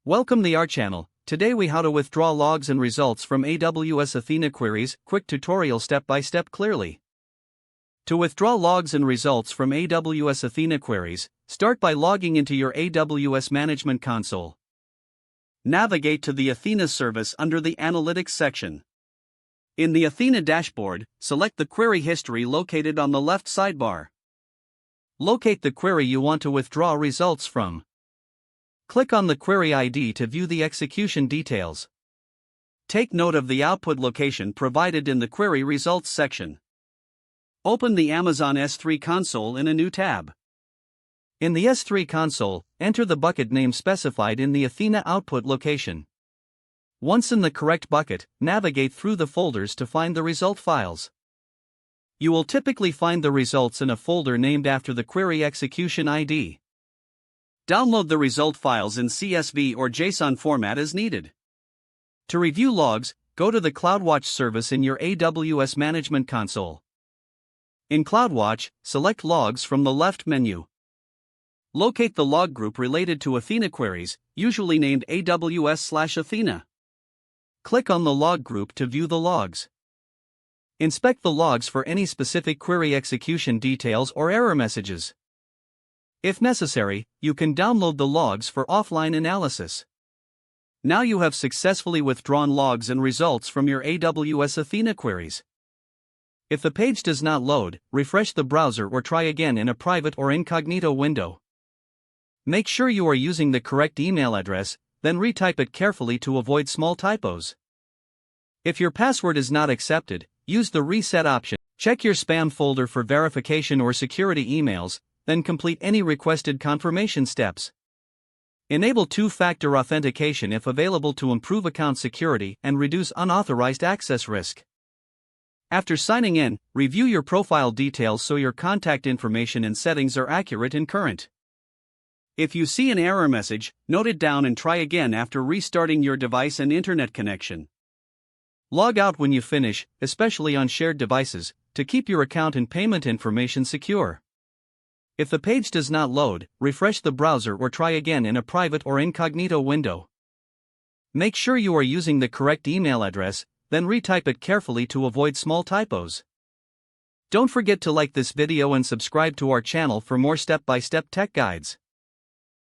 Welcome to our channel. Today we how to withdraw logs and results from AWS Athena queries, quick tutorial step by step clearly. To withdraw logs and results from AWS Athena queries, start by logging into your AWS Management Console. Navigate to the Athena service under the Analytics section. In the Athena dashboard, select the query history located on the left sidebar. Locate the query you want to withdraw results from. Click on the query ID to view the execution details. Take note of the output location provided in the query results section. Open the Amazon S3 console in a new tab. In the S3 console, enter the bucket name specified in the Athena output location. Once in the correct bucket, navigate through the folders to find the result files. You will typically find the results in a folder named after the query execution ID. Download the result files in CSV or JSON format as needed. To review logs, go to the CloudWatch service in your AWS Management Console. In CloudWatch, select Logs from the left menu. Locate the log group related to Athena queries, usually named AWS/Athena. Click on the log group to view the logs. Inspect the logs for any specific query execution details or error messages. If necessary, you can download the logs for offline analysis. Now you have successfully withdrawn logs and results from your AWS Athena queries. If the page does not load, refresh the browser or try again in a private or incognito window. Make sure you are using the correct email address, then retype it carefully to avoid small typos. If your password is not accepted, use the reset option. Check your spam folder for verification or security emails, then complete any requested confirmation steps. Enable two-factor authentication if available to improve account security and reduce unauthorized access risk. After signing in, review your profile details so your contact information and settings are accurate and current. If you see an error message, note it down and try again after restarting your device and internet connection. Log out when you finish, especially on shared devices, to keep your account and payment information secure. If the page does not load, refresh the browser or try again in a private or incognito window. Make sure you are using the correct email address, then retype it carefully to avoid small typos. Don't forget to like this video and subscribe to our channel for more step-by-step tech guides.